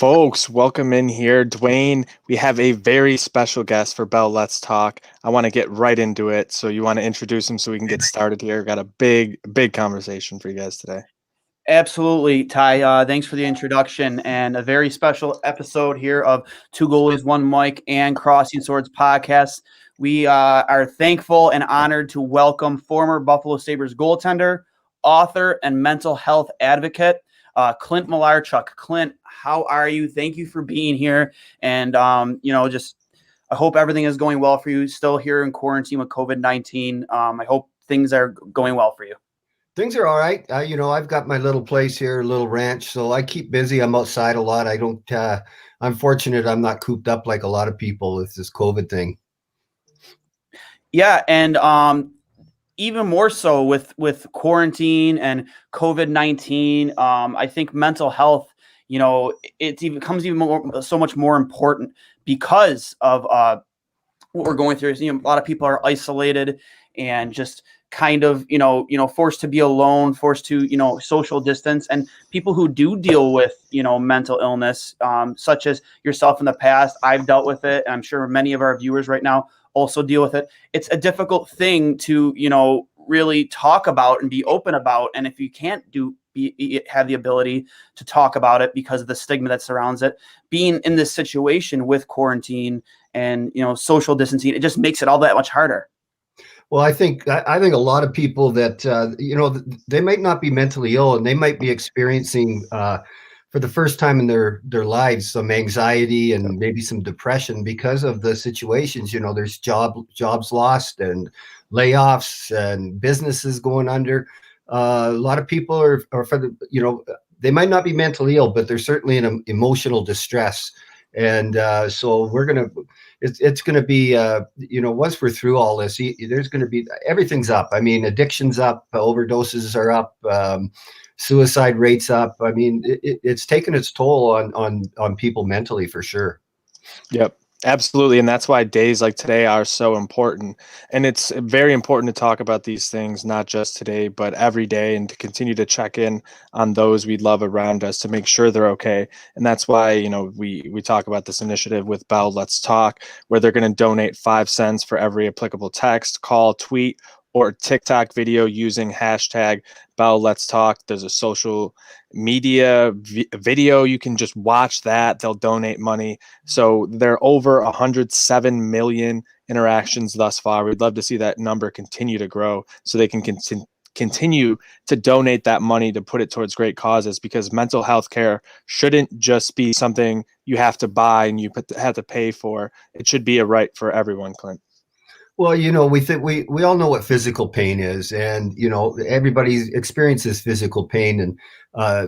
Folks, welcome in here. Dwayne, we have a very special guest for Bell Let's Talk. I want to get right into it. So you want to introduce him so we can get started here? Got a big conversation for you guys today. Absolutely, Ty. Thanks for the introduction and a very special episode here of Two Goalies, One Mic and Crossing Swords podcast. We are thankful and honored to welcome former Buffalo Sabres goaltender, author, and mental health advocate, Clint Malarchuk. Clint, how are you? Thank you for being here. And, I hope everything is going well for you. Still here in quarantine with COVID-19. I hope things are going well for you. Things are all right. I've got my little place here, a little ranch, so I keep busy. I'm outside a lot. I'm fortunate I'm not cooped up like a lot of people with this COVID thing. Yeah, and even more so with quarantine and COVID-19, I think mental health, it becomes so much more important because of what we're going through. A lot of people are isolated and just kind of, forced to be alone, forced to, social distance. And people who do deal with, mental illness, such as yourself in the past, I've dealt with it. And I'm sure many of our viewers right now also deal with it. It's a difficult thing to, really talk about and be open about. And if you can't have the ability to talk about it because of the stigma that surrounds it, being in this situation with quarantine and, social distancing, it just makes it all that much harder. Well, I think a lot of people that, they might not be mentally ill and they might be experiencing for the first time in their lives some anxiety and maybe some depression because of the situations. There's jobs lost and layoffs and businesses going under. A lot of people are for the, they might not be mentally ill, but they're certainly in emotional distress. And so it's going to be, once we're through all this, there's going to be, everything's up. I mean, addiction's up, overdoses are up, suicide rates up. I mean, it's taken its toll on people mentally for sure. Yep. Absolutely. And that's why days like today are so important. And it's very important to talk about these things, not just today, but every day, and to continue to check in on those we love around us to make sure they're okay. And that's why, we talk about this initiative with Bell Let's Talk, where they're going to donate 5 cents for every applicable text, call, tweet, or TikTok video using hashtag Bell Let's Talk. There's a social media video. You can just watch that. They'll donate money. So there are over 107 million interactions thus far. We'd love to see that number continue to grow so they can continue to donate that money to put it towards great causes, because mental health care shouldn't just be something you have to buy and you have to pay for. It should be a right for everyone, Clint. Well, we all know what physical pain is, and everybody experiences physical pain, and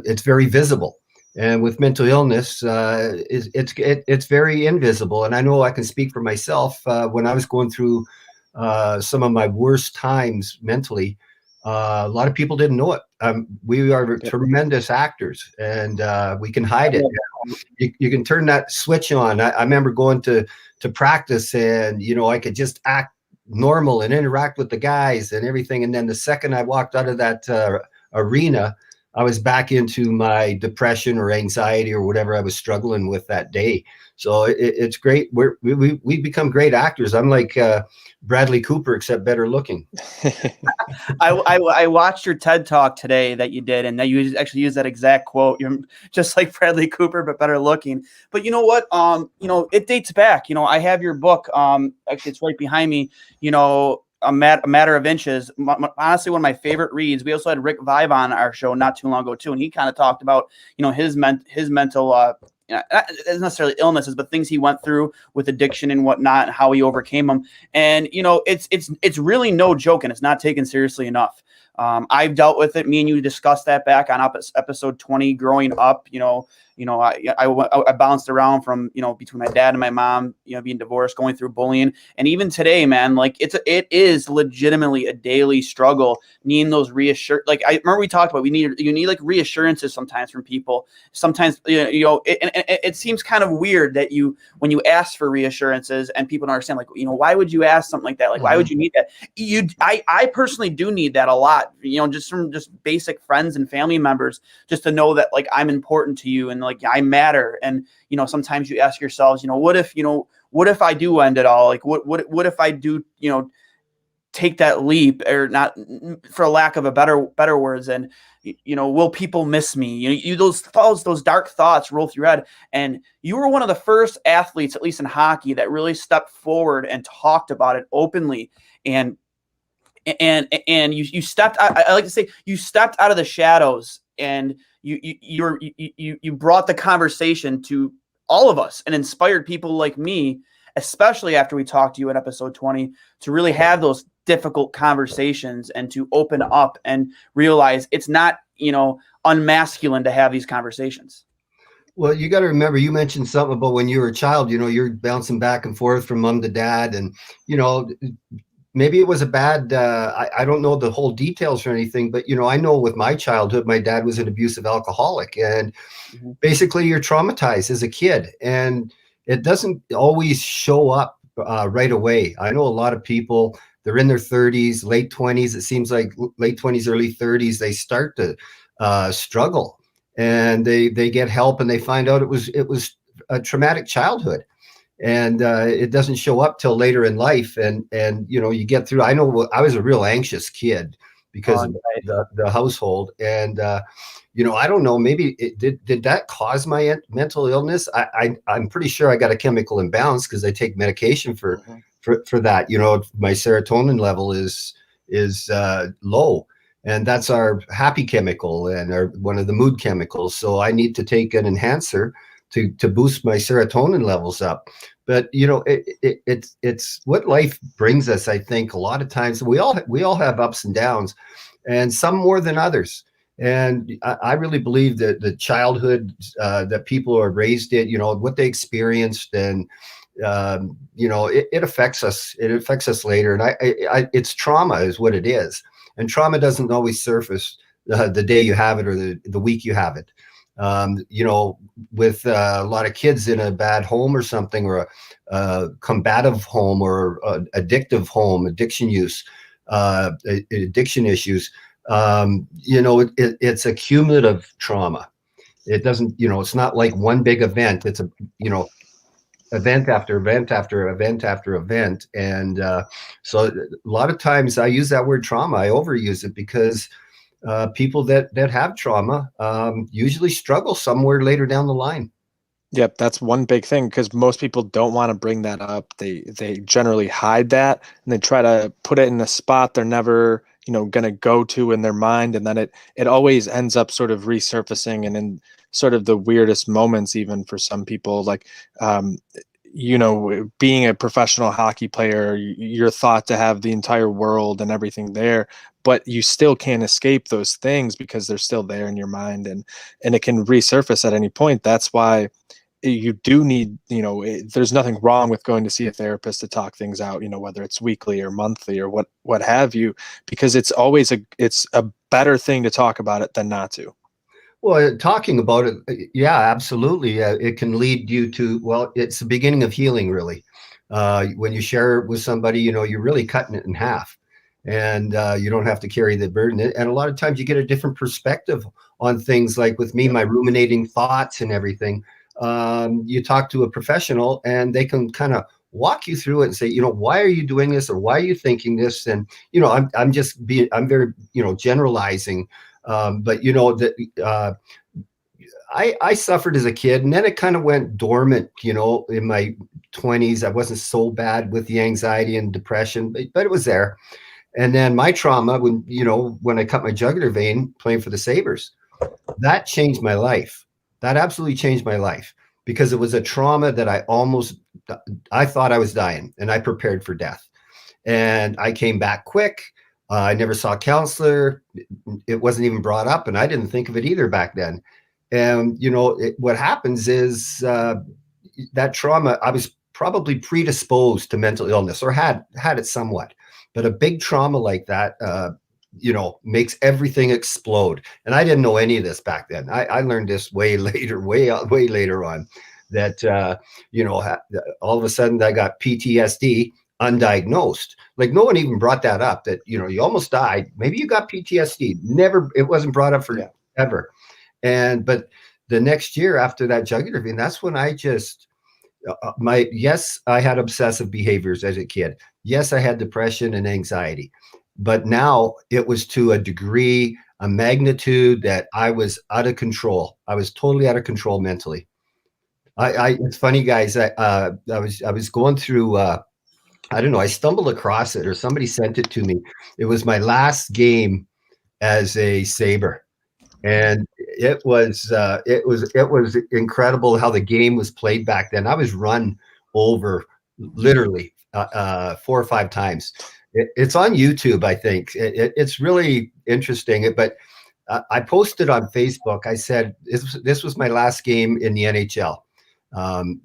it's very visible. And with mental illness, it's very invisible. And I know I can speak for myself. When I was going through some of my worst times mentally, a lot of people didn't know it. We are tremendous actors, and we can hide it. You can turn that switch on. I remember going to practice, and I could just act normal and interact with the guys and everything. And then the second I walked out of that arena, I was back into my depression or anxiety or whatever I was struggling with that day. So it's great. We become great actors. I'm like Bradley Cooper, except better looking. I watched your TED Talk today that you did, and that you actually used that exact quote. You're just like Bradley Cooper, but better looking. But you know what? It dates back. I have your book. Actually, it's right behind me. A matter of inches. Honestly, one of my favorite reads. We also had Rick Vibe on our show not too long ago too, and he kind of talked about his mental. Not necessarily illnesses, but things he went through with addiction and whatnot, and how he overcame them. And it's really no joke, and it's not taken seriously enough. I've dealt with it. Me and you discussed that back on episode 20. Growing up, I bounced around from between my dad and my mom, being divorced, going through bullying, and even today, man, like it is legitimately a daily struggle. Needing those I remember we talked about you need like reassurances sometimes from people. Sometimes it seems kind of weird that when you ask for reassurances and people don't understand, like why would you ask something like that? Like why would you need that? I personally do need that a lot. lot, just from just basic friends and family members, just to know that like I'm important to you and like I matter. And, sometimes you ask yourselves, what if I do end it all? Like what if I do, take that leap, or not, for lack of a better words, and will people miss me? Those dark thoughts roll through your head. And you were one of the first athletes, at least in hockey, that really stepped forward and talked about it openly. And you stepped, I like to say, you stepped out of the shadows, and you brought the conversation to all of us and inspired people like me, especially after we talked to you in episode 20, to really have those difficult conversations and to open up and realize it's not, unmasculine to have these conversations. Well, you got to remember, you mentioned something about when you were a child, you're bouncing back and forth from mom to dad. And, maybe it was a bad, I don't know the whole details or anything, but, I know with my childhood, my dad was an abusive alcoholic, and basically you're traumatized as a kid, and it doesn't always show up right away. I know a lot of people, they're in their 30s, late 20s. It seems like late 20s, early 30s, they start to struggle, and they get help, and they find out it was a traumatic childhood. And it doesn't show up till later in life. And you get through. I know I was a real anxious kid because of the household. And, I don't know, maybe did that cause my mental illness? I'm pretty sure I got a chemical imbalance because I take medication for that. My serotonin level is low, and that's our happy chemical and one of the mood chemicals. So I need to take an enhancer to boost my serotonin levels up. But it's what life brings us. I think a lot of times we all have ups and downs, and some more than others. And I really believe that the childhood that people are raised in, what they experienced, and it affects us. It affects us later, and it's trauma is what it is. And trauma doesn't always surface the day you have it or the week you have it. With a lot of kids in a bad home or something, or a combative home, or addictive home, addiction use, addiction issues, it's a cumulative trauma. It doesn't, it's not like one big event. It's event after event after event after event. And so a lot of times I use that word trauma. I overuse it because people that have trauma usually struggle somewhere later down the line. Yep, that's one big thing, because most people don't want to bring that up. They generally hide that, and they try to put it in a spot they're never, going to go to in their mind, and then it always ends up sort of resurfacing, and in sort of the weirdest moments, even for some people, like being a professional hockey player, you're thought to have the entire world and everything there, but you still can't escape those things because they're still there in your mind, and it can resurface at any point. That's why you do need, there's nothing wrong with going to see a therapist to talk things out, whether it's weekly or monthly or what have you, because it's always it's a better thing to talk about it than not to. Well, talking about it, yeah, absolutely. It can lead you to, well, it's the beginning of healing, really. When you share it with somebody, you're really cutting it in half, and you don't have to carry the burden. And a lot of times you get a different perspective on things. Like with me, my ruminating thoughts and everything. You talk to a professional, and they can kind of walk you through it and say, why are you doing this, or why are you thinking this? And I'm very generalizing, but that I suffered as a kid, and then it kind of went dormant. In my 20s, I wasn't so bad with the anxiety and depression, but it was there. And then my trauma, when I cut my jugular vein playing for the Sabres, that changed my life. That absolutely changed my life, because it was a trauma that I thought I was dying, and I prepared for death. And I came back quick. I never saw a counselor. It wasn't even brought up, and I didn't think of it either back then. And, what happens is that trauma, I was probably predisposed to mental illness, or had it somewhat. But a big trauma like that, makes everything explode. And I didn't know any of this back then. I learned this way later, way later on, that, all of a sudden I got PTSD, undiagnosed. Like no one even brought that up, that, you know, you almost died. Maybe you got PTSD. Never, it wasn't brought up for ever. But the next year after that jugular vein, that's when I just, yes, I had obsessive behaviors as a kid. Yes, I had depression and anxiety, but now it was to a degree, a magnitude that I was out of control. I was totally out of control mentally. It's funny, guys. I was going through, I don't know, I stumbled across it or somebody sent it to me. It was my last game as a Sabre. And it was incredible how the game was played back then. I was run over literally 4 or 5 times. It's on YouTube, I think. It's really interesting. But I posted on Facebook. I said this was my last game in the NHL.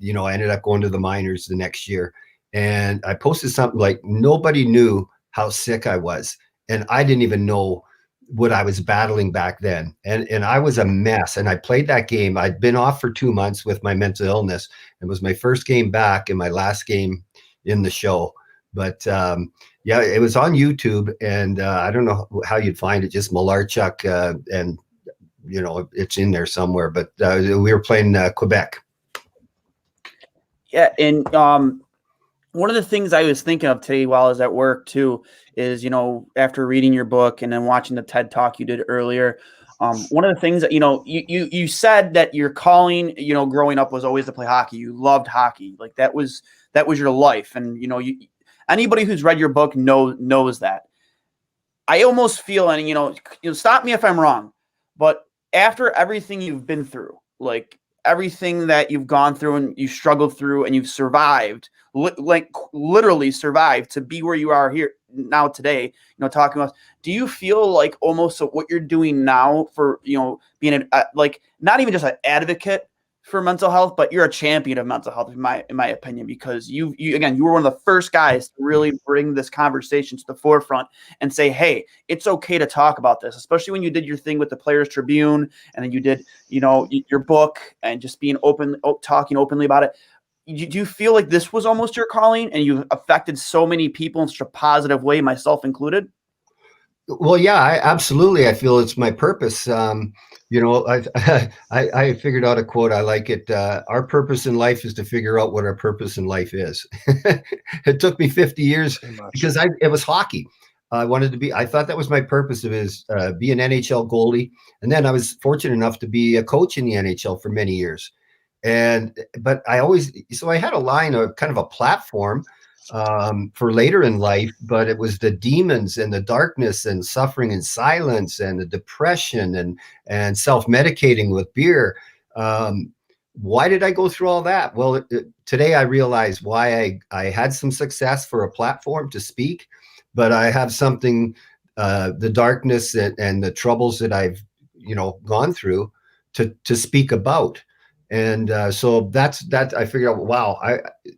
You know, I ended up going to the minors the next year, and I posted something like, nobody knew how sick I was, and I didn't even know what I was battling back then. And I was a mess. And I played that game. I'd been off for 2 months with my mental illness. It was my first game back and my last game in the show. But yeah, it was on YouTube, and I don't know how you'd find it, just Malarchuk, and you know, it's in there somewhere. But we were playing Quebec. Yeah, and one of the things I was thinking of today while I was at work too is, you know, after reading your book and then watching the TED Talk you did earlier, one of the things that, you know, you said that your calling, you know, growing up was always to play hockey. You loved hockey, like that was your life, and you know, anybody who's read your book knows that. I almost feel, and you know, stop me if I'm wrong, but after everything you've been through, like everything that you've gone through and you struggled through and you've survived, like literally survived to be where you are here now today, you know, talking about, do you feel like almost what you're doing now for, you know, being like not even just an advocate for mental health, but you're a champion of mental health in my opinion, because you again, you were one of the first guys to really bring this conversation to the forefront and say, hey, it's okay to talk about this, especially when you did your thing with the Players Tribune, and then you did, you know, your book, and just being open, talking openly about it. Do you feel like this was almost your calling, and you've affected so many people in such a positive way, myself included? Well, yeah, absolutely. I feel it's my purpose. You know, I figured out a quote. I like it. Our purpose in life is to figure out what our purpose in life is. It took me 50 years because it was hockey. I wanted to be. I thought that was my purpose. It was be an NHL goalie, and then I was fortunate enough to be a coach in the NHL for many years. But I had a line, of kind of a platform for later in life, but it was the demons and the darkness and suffering and silence and the depression and self-medicating with beer. Why did I go through all that? Well, today I realize why I had some success for a platform to speak, but I have something, the darkness and the troubles that I've, you know, gone through to speak about. And so that's I figured out, wow,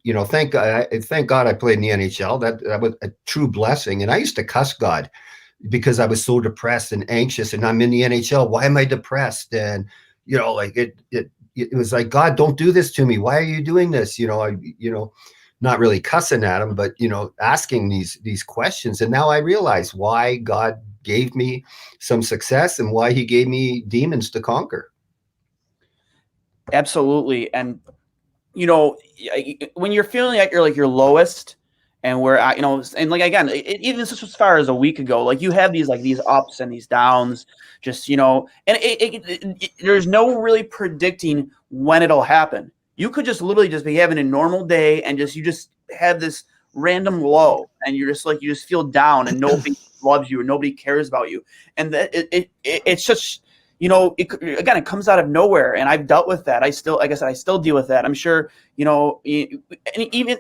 you know, thank God I played in the NHL. That was a true blessing. And I used to cuss God because I was so depressed and anxious, and I'm in the NHL. Why am I depressed? And you know, like it was like, God, don't do this to me. Why are you doing this? You know, not really cussing at him, but you know, asking these questions. And now I realize why God gave me some success and why He gave me demons to conquer. Absolutely. And, you know, when you're feeling like you're your lowest, and where, you know, and like, again, even just as far as a week ago, like you have these ups and these downs, just, you know, and there's no really predicting when it'll happen. You could just literally just be having a normal day, and you just have this random low, and you're just like, you just feel down, and nobody loves you, and nobody cares about you. And that it's just, you know, it comes out of nowhere, and I've dealt with that. I still, like I said, I still deal with that. I'm sure, you know, and even,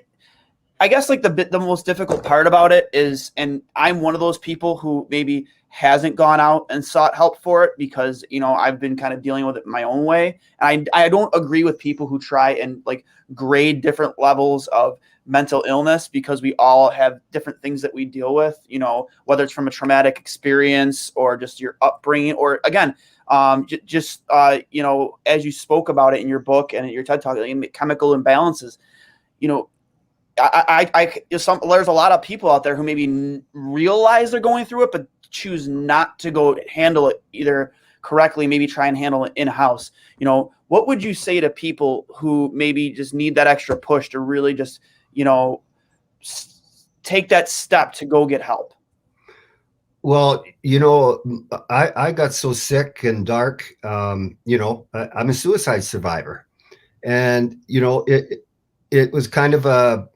I guess like the most difficult part about it is, and I'm one of those people who maybe hasn't gone out and sought help for it, because, you know, I've been kind of dealing with it my own way. And I don't agree with people who try and like grade different levels of mental illness, because we all have different things that we deal with, you know, whether it's from a traumatic experience or just your upbringing, or again, you know, as you spoke about it in your book and in your TED Talk, chemical imbalances, you know, there's a lot of people out there who maybe realize they're going through it, but choose not to go handle it either correctly, maybe try and handle it in-house. You know, what would you say to people who maybe just need that extra push to really just, you know, take that step to go get help? Well, you know, I got so sick and dark. You know, I'm a suicide survivor, and you know, it was kind of a,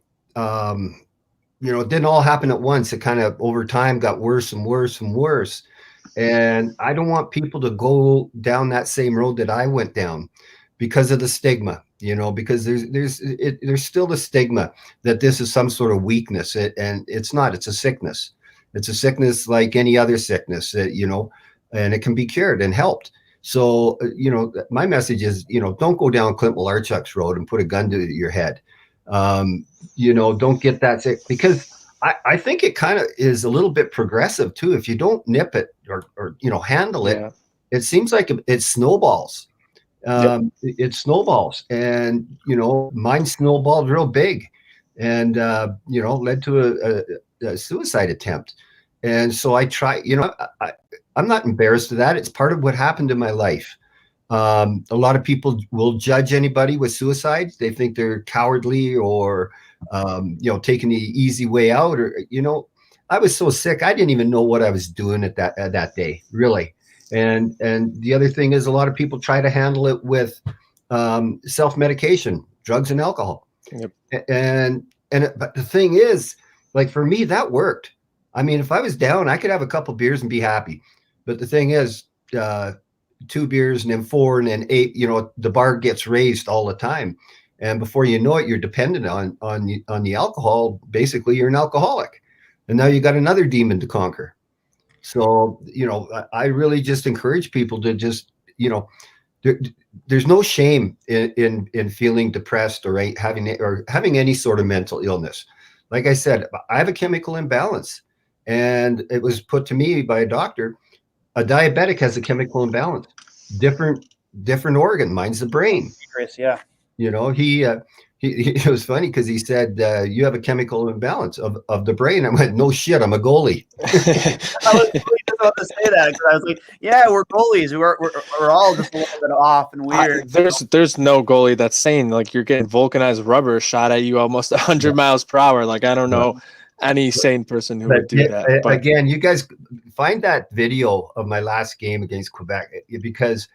you know, it didn't all happen at once. It kind of over time got worse and worse and worse. And I don't want people to go down that same road that I went down because of the stigma, you know, because there's still the stigma that this is some sort of weakness. And it's not, it's a sickness. It's a sickness like any other sickness, you know, and it can be cured and helped. So, you know, my message is, you know, don't go down Clint Malarchuk's road and put a gun to your head. You know, don't get that sick, because I think it kind of is a little bit progressive too. If you don't nip it or you know, handle it, it seems like it snowballs. It snowballs, and you know, mine snowballed real big, and you know, led to a suicide attempt. And so I try, you know, I'm not embarrassed of that. It's part of what happened in my life. A lot of people will judge anybody with suicide. They think they're cowardly or, you know, taking the easy way out. Or, you know, I was so sick, I didn't even know what I was doing at that day, really. And the other thing is, a lot of people try to handle it with self-medication, drugs and alcohol. Yep. But the thing is, like for me, that worked. I mean, if I was down, I could have a couple beers and be happy. But the thing is, 2 beers and then 4 and then 8, you know, the bar gets raised all the time. And before you know it, you're dependent on the alcohol. Basically, you're an alcoholic. And now you got another demon to conquer. So, you know, I really just encourage people to just, you know, there's no shame in feeling depressed or having any sort of mental illness. Like I said, I have a chemical imbalance, and it was put to me by a doctor. A diabetic has a chemical imbalance, different organ. Mine's the brain. Chris, yeah. You know, it was funny because he said, you have a chemical imbalance of the brain. I went, no shit, I'm a goalie. I was really just about to say that, because I was like, yeah, we're goalies. We're all just a little bit off and weird. There's no goalie that's sane. Like, you're getting vulcanized rubber shot at you almost 100 miles per hour. Like, I don't know any sane person who would do that. But again, you guys find that video of my last game against Quebec, because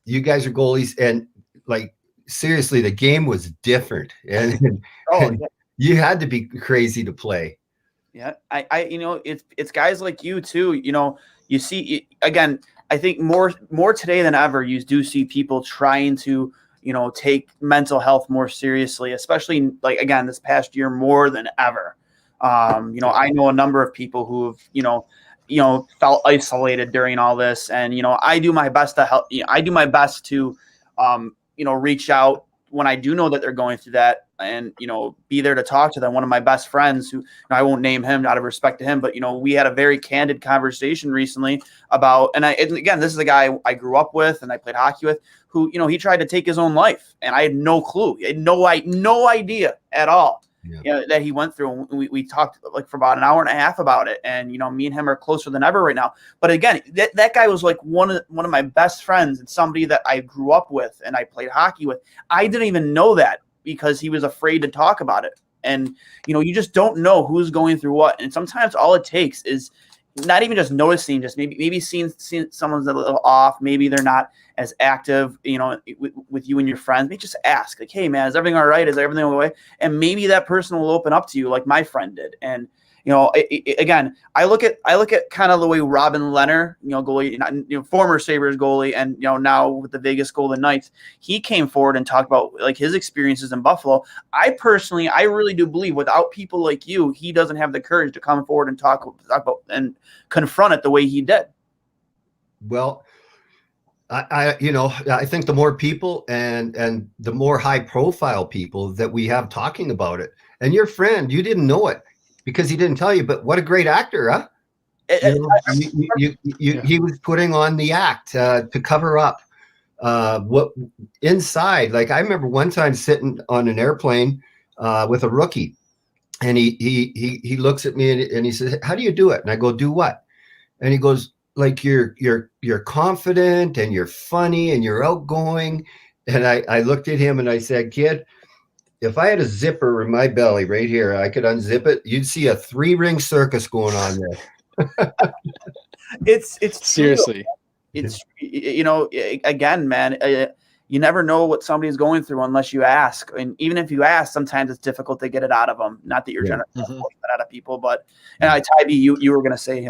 you guys are goalies, and like, seriously, the game was different, and you had to be crazy to play. Yeah, I you know, it's guys like you too. You know, you see, again, I think more today than ever, you do see people trying to, you know, take mental health more seriously, especially like, again, this past year more than ever. You know, I know a number of people who have, you know, felt isolated during all this, and you know, I do my best to help. I do my best to, you know, reach out when I do know that they're going through that, and, you know, be there to talk to them. One of my best friends, who, I won't name him out of respect to him, but, you know, we had a very candid conversation recently about, and again, this is a guy I grew up with and I played hockey with, who, you know, he tried to take his own life, and I had no clue. I had no idea at all. Yeah. You know, that he went through. And we talked like for about an hour and a half about it. And, you know, me and him are closer than ever right now. But again, that guy was like one of my best friends, and somebody that I grew up with and I played hockey with. I didn't even know that because he was afraid to talk about it. And, you know, you just don't know who's going through what. And sometimes all it takes is not even just noticing, just maybe seeing someone's a little off. Maybe they're not as active, you know, with you and your friends. Maybe just ask, like, hey man, is everything all right? Is everything okay? And maybe that person will open up to you, like my friend did. And, you know, again, I look at kind of the way Robin Lehner, you know, goalie, you know, former Sabres goalie, and, you know, now with the Vegas Golden Knights, he came forward and talked about like his experiences in Buffalo. I really do believe without people like you, he doesn't have the courage to come forward and talk about and confront it the way he did. Well, you know, I think the more people and the more high profile people that we have talking about it, and your friend, you didn't know it because he didn't tell you, but what a great actor, huh? He was putting on the act to cover up what inside. Like, I remember one time sitting on an airplane with a rookie, And he looks at me and he says, "How do you do it?" And I go, "Do what?" And he goes, "Like you're confident and you're funny and you're outgoing." And I looked at him and I said, "Kid, if I had a zipper in my belly right here, I could unzip it. You'd see a 3-ring circus going on there." It's true. Seriously. It's, again, man, you never know what somebody's going through unless you ask. And even if you ask, sometimes it's difficult to get it out of them. Not that you're trying to force that out of people, but, and Tybee, you were going to say,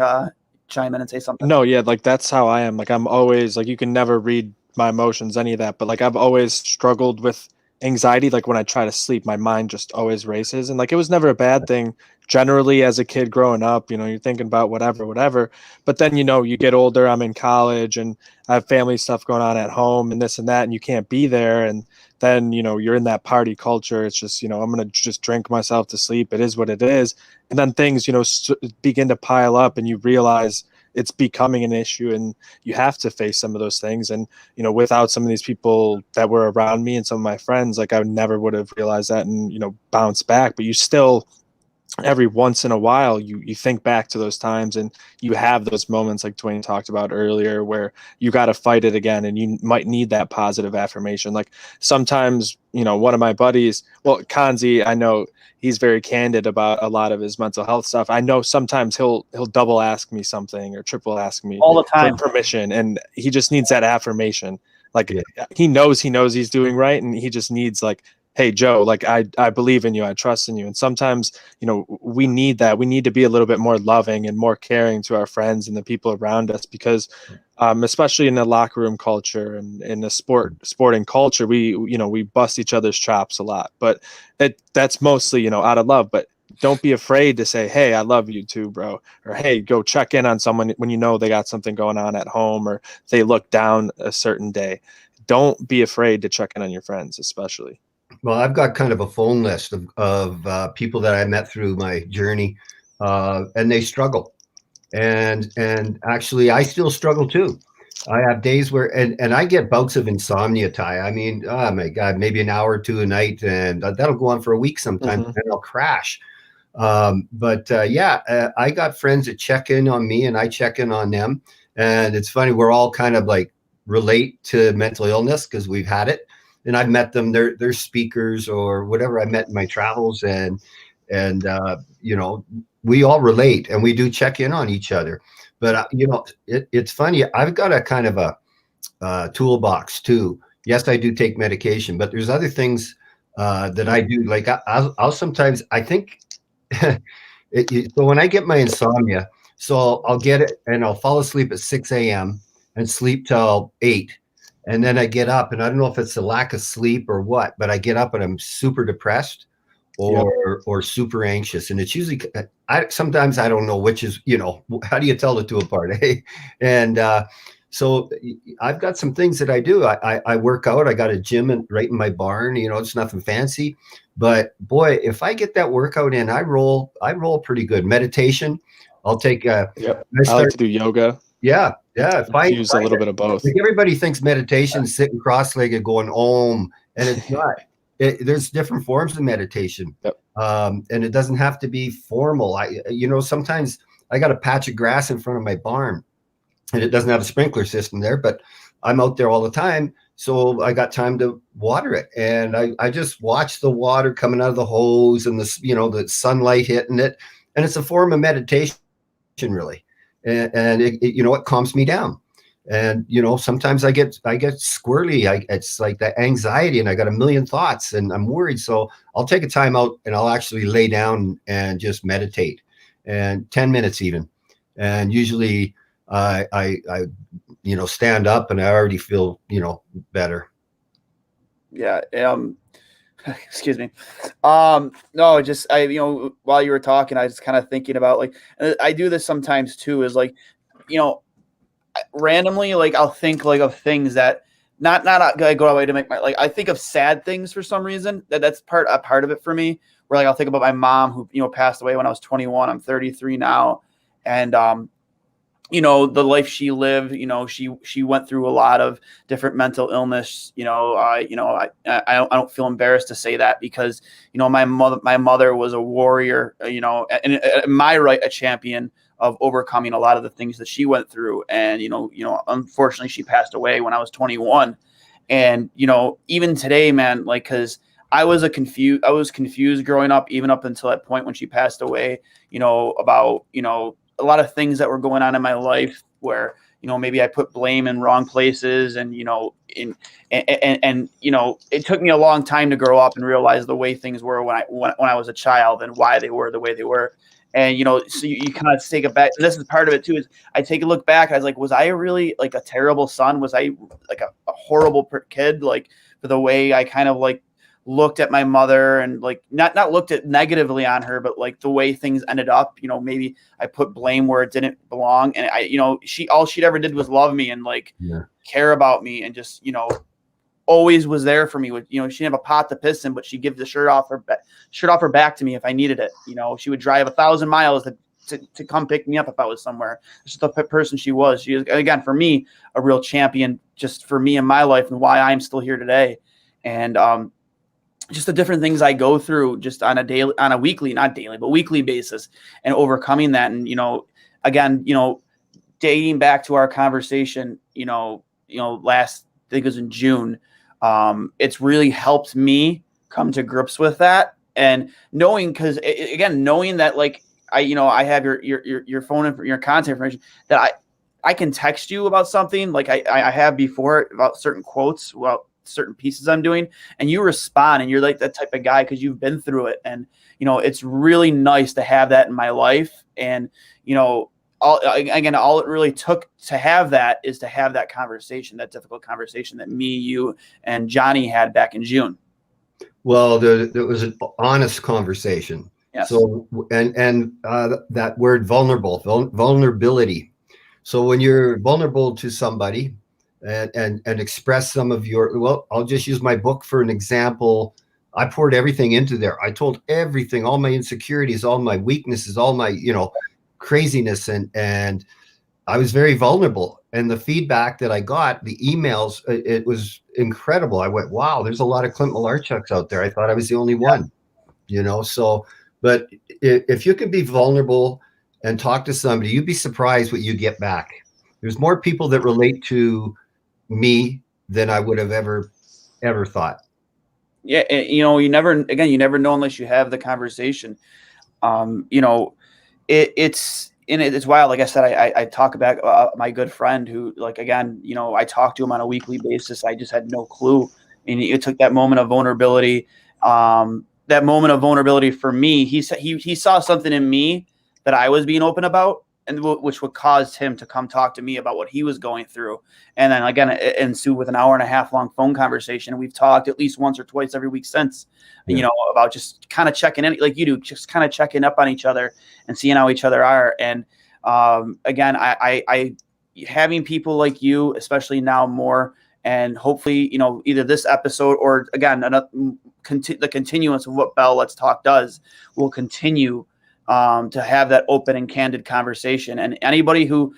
chime in and say something. No, yeah, like that's how I am. Like I'm always like you can never read my emotions, any of that, but like I've always struggled with anxiety. Like when I try to sleep, my mind just always races. And like it was never a bad thing generally as a kid growing up, you're thinking about whatever. But then, you get older, I'm in college and I have family stuff going on at home and this and that, and you can't be there. And then, you're in that party culture. It's just, I'm going to just drink myself to sleep. It is what it is. And then things, begin to pile up and you realize it's becoming an issue and you have to face some of those things. And, without some of these people that were around me and some of my friends, like I never would have realized that and, bounce back, but you still, every once in a while, you think back to those times and you have those moments like Dwayne talked about earlier where you got to fight it again and you might need that positive affirmation. Like sometimes, one of my buddies, well, Kanzi, I know he's very candid about a lot of his mental health stuff. I know sometimes he'll double ask me something or triple ask me all the time for permission, and he just needs that affirmation. Like he knows he's doing right, and he just needs like, hey Joe, like I believe in you, I trust in you. And sometimes, we need that. We need to be a little bit more loving and more caring to our friends and the people around us, because especially in the locker room culture and in the sporting culture, we bust each other's chops a lot, but that's mostly, out of love. But don't be afraid to say, hey, I love you too, bro. Or, hey, go check in on someone when they got something going on at home or they look down a certain day. Don't be afraid to check in on your friends, especially. Well, I've got kind of a phone list of people that I met through my journey, and they struggle. And actually, I still struggle too. I have days where, and I get bouts of insomnia, Ty. I mean, oh my God, maybe an hour or two a night, and that'll go on for a week sometimes, and I'll crash. I got friends that check in on me, and I check in on them. And it's funny, we're all kind of like relate to mental illness because we've had it. And I've met them. They're speakers or whatever I met in my travels, and we all relate and we do check in on each other. But it's funny. I've got a kind of a toolbox too. Yes, I do take medication, but there's other things that I do. Like I'll sometimes, I think. So when I get my insomnia, so I'll get it and I'll fall asleep at 6 a.m. and sleep till 8. And then I get up, and I don't know if it's a lack of sleep or what, but I get up and I'm super depressed or super anxious. And it's usually, sometimes I don't know which is, how do you tell the two apart? And so I've got some things that I do. I work out. I got a gym right in my barn. It's nothing fancy, but boy, if I get that workout in, I roll pretty good. Meditation. I'll take. I like to do yoga. Yeah. Use a little bit of both. Like everybody thinks meditation, sitting cross-legged, going om, and it's not. There's different forms of meditation, and it doesn't have to be formal. Sometimes I got a patch of grass in front of my barn, and it doesn't have a sprinkler system there, but I'm out there all the time, so I got time to water it, and I just watch the water coming out of the hose and the sunlight hitting it, and it's a form of meditation, really. And it calms me down. And sometimes I get squirrely. It's like that anxiety, and I got a million thoughts, and I'm worried. So I'll take a time out, and I'll actually lay down and just meditate, and 10 minutes even. And usually I stand up, and I already feel better. Yeah. Excuse me. No, just while you were talking, I was kind of thinking about, like, I do this sometimes too, is like, randomly, like I'll think like of things that not I go away to make I think of sad things for some reason. That's a part of it for me, where like I'll think about my mom who passed away when I was 21. I'm 33 now. And the life she lived, she went through a lot of different mental illness. I don't feel embarrassed to say that, because, my mother was a warrior, and in my right, a champion of overcoming a lot of the things that she went through. And, unfortunately she passed away when I was 21. And, even today, man, like, cause I was confused growing up, even up until that point when she passed away, about, a lot of things that were going on in my life where, maybe I put blame in wrong places, and, it took me a long time to grow up and realize the way things were when I was a child, and why they were the way they were. And, so you kind of take it back. And this is part of it too, is I take a look back. I was like, was I really like a terrible son? Was I like a horrible kid? Like, for the way I kind of like looked at my mother, and like not looked at negatively on her, but like the way things ended up, maybe I put blame where it didn't belong. And all she'd ever did was love me, and like care about me, and just, always was there for me. With, she didn't have a pot to piss in, but she'd give the shirt off her back to me if I needed it. She would drive 1,000 miles to come pick me up if I was somewhere. Just the person she was. She was, again, for me, a real champion, just for me in my life, and why I'm still here today. And just the different things I go through just on a weekly, not daily, but weekly basis, and overcoming that. And, again, dating back to our conversation, last, I think it was in June, it's really helped me come to grips with that. And knowing that, like, I have your phone and your contact information, that I can text you about something, like I have before, about certain quotes, about certain pieces I'm doing, and you respond, and you're like that type of guy, because you've been through it. And, it's really nice to have that in my life. And, all it really took to have that is to have that conversation, that difficult conversation that me, you, and Johnny had back in June. Well, there was an honest conversation. Yes. So, and that word vulnerability. So when you're vulnerable to somebody, and express some of your, I'll just use my book for an example. I poured everything into there. I told everything, all my insecurities, all my weaknesses, all my, craziness. And I was very vulnerable. And the feedback that I got, the emails, it was incredible. I went, wow, there's a lot of Clint Malarchuks out there. I thought I was the only one, so, but if you could be vulnerable and talk to somebody, you'd be surprised what you get back. There's more people that relate to me than I would have ever thought. Yeah. You never know unless you have the conversation. It's wild. Like I said, I talk about my good friend who, like, again, I talk to him on a weekly basis. I just had no clue. And it took that moment of vulnerability. That moment of vulnerability for me, he saw something in me that I was being open about, and which would cause him to come talk to me about what he was going through. And then again, it ensued with an 1.5 hour long phone conversation. We've talked at least once or twice every week since, about just kind of checking in, like you do, just kind of checking up on each other and seeing how each other are. And again, I having people like you, especially now more, and hopefully, either this episode or again, the continuance of what Bell Let's Talk does will continue to have that open and candid conversation. And anybody who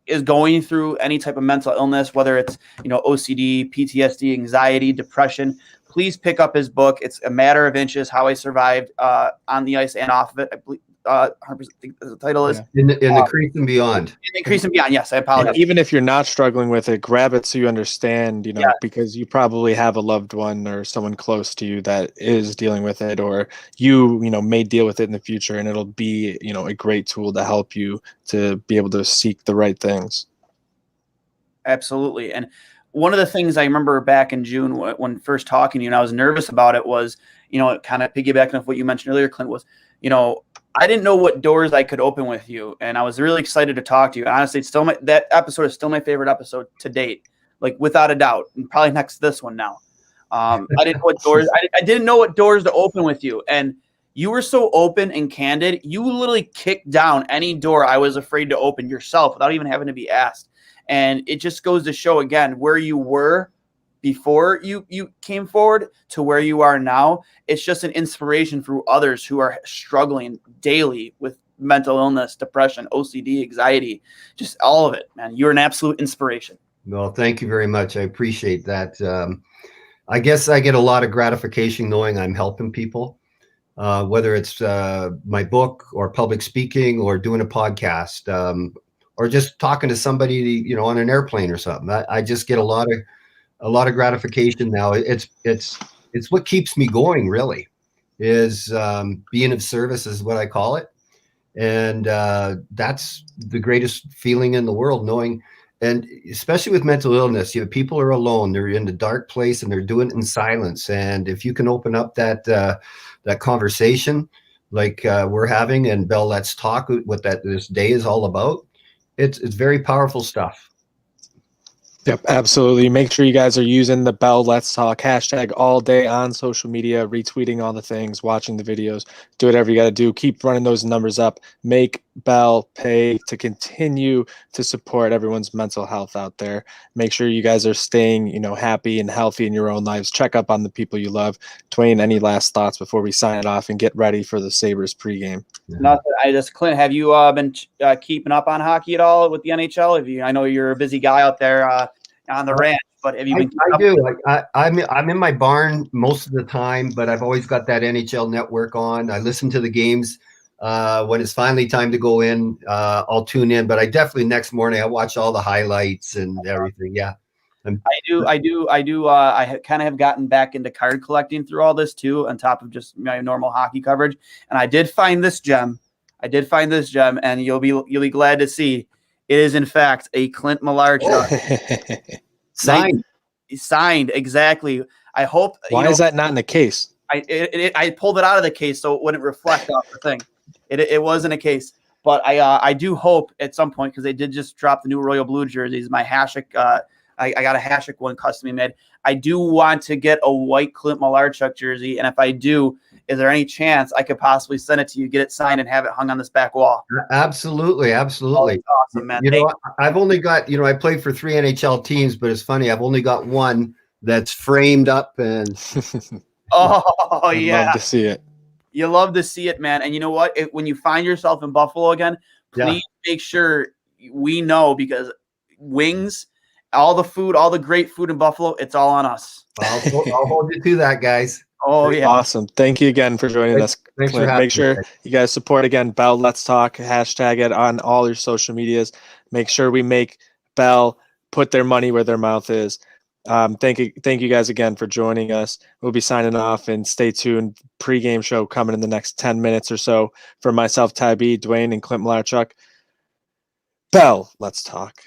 is going through any type of mental illness, whether it's, OCD, PTSD, anxiety, depression, please pick up his book. It's A Matter of Inches: How I Survived on the Ice and Off of It. I believe 100% the title is in the Crease and Beyond. In the Crease and Beyond. Yes, I apologize. Even if you're not struggling with it, grab it so you understand, because you probably have a loved one or someone close to you that is dealing with it, or you may deal with it in the future, and it'll be, a great tool to help you to be able to seek the right things. Absolutely. And one of the things I remember back in June when first talking to you, and I was nervous about it, was, kind of piggybacking off what you mentioned earlier, Clint, was, I didn't know what doors I could open with you, and I was really excited to talk to you. And honestly, that episode is still my favorite episode to date, like without a doubt, and probably next to this one now. I didn't know what doors I didn't know what doors to open with you, and you were so open and candid. You literally kicked down any door I was afraid to open yourself without even having to be asked. And it just goes to show again where you were before you came forward to where you are now. It's just an inspiration for others who are struggling daily with mental illness, depression, OCD, anxiety, just all of it, man. You're an absolute inspiration. Well, thank you very much. I appreciate that. I guess I get a lot of gratification knowing I'm helping people, whether it's my book or public speaking or doing a podcast, or just talking to somebody, you know, on an airplane or something. I just get a lot of gratification now. It's what keeps me going, really, is being of service is what I call it. And that's the greatest feeling in the world, knowing, and especially with mental illness, you know, people are alone, they're in the dark place and they're doing it in silence. And if you can open up that conversation like we're having, and Bell, let's talk, what this day is all about, it's very powerful stuff. Yep, absolutely. Make sure you guys are using the Bell Let's Talk hashtag all day on social media, retweeting all the things, watching the videos, do whatever you got to do. Keep running those numbers up. Make Bell pay to continue to support everyone's mental health out there. Make sure you guys are staying, you know, happy and healthy in your own lives. Check up on the people you love. Dwayne, any last thoughts before we sign it off and get ready for the Sabres pregame? Nothing. Clint, have you been keeping up on hockey at all with the NHL? I know you're a busy guy out there on the ranch, but have you been? I do. I'm in my barn most of the time, but I've always got that NHL network on. I listen to the games when it's finally time to go in. I'll tune in, but I definitely next morning I watch all the highlights and everything. Yeah. I do. I kind of have gotten back into card collecting through all this too, on top of just my normal hockey coverage. And I did find this gem. And you'll be glad to see it is in fact a Clint Malarchuk. Signed, exactly. I hope. Why is that not in the case? I pulled it out of the case so it wouldn't reflect off the thing. It wasn't a case, but I do hope at some point, because they did just drop the new Royal Blue jerseys. My Hasek. I got a Hasek one custom made. I do want to get a white Clint Malarchuk jersey, and if I do, is there any chance I could possibly send it to you, get it signed, and have it hung on this back wall? Absolutely. Oh, that's awesome, man. You know, I've only got, you know, I played for 3 NHL teams, but it's funny, I've only got one that's framed up and oh yeah, love to see it. You love to see it, man. And you know what? When you find yourself in Buffalo again, please make sure we know, because wings, all the food, all the great food in Buffalo, it's all on us. I'll hold you to that, guys. Oh, yeah. Awesome. Thank you again for joining us, Clint. Make sure you guys support, again, Bell Let's Talk, hashtag it on all your social medias. Make sure we make Bell put their money where their mouth is. Thank you guys again for joining us. We'll be signing off, and stay tuned. Pre-game show coming in the next 10 minutes or so. For myself, Ty B, Dwayne, and Clint Malarchuk. Bell Let's Talk.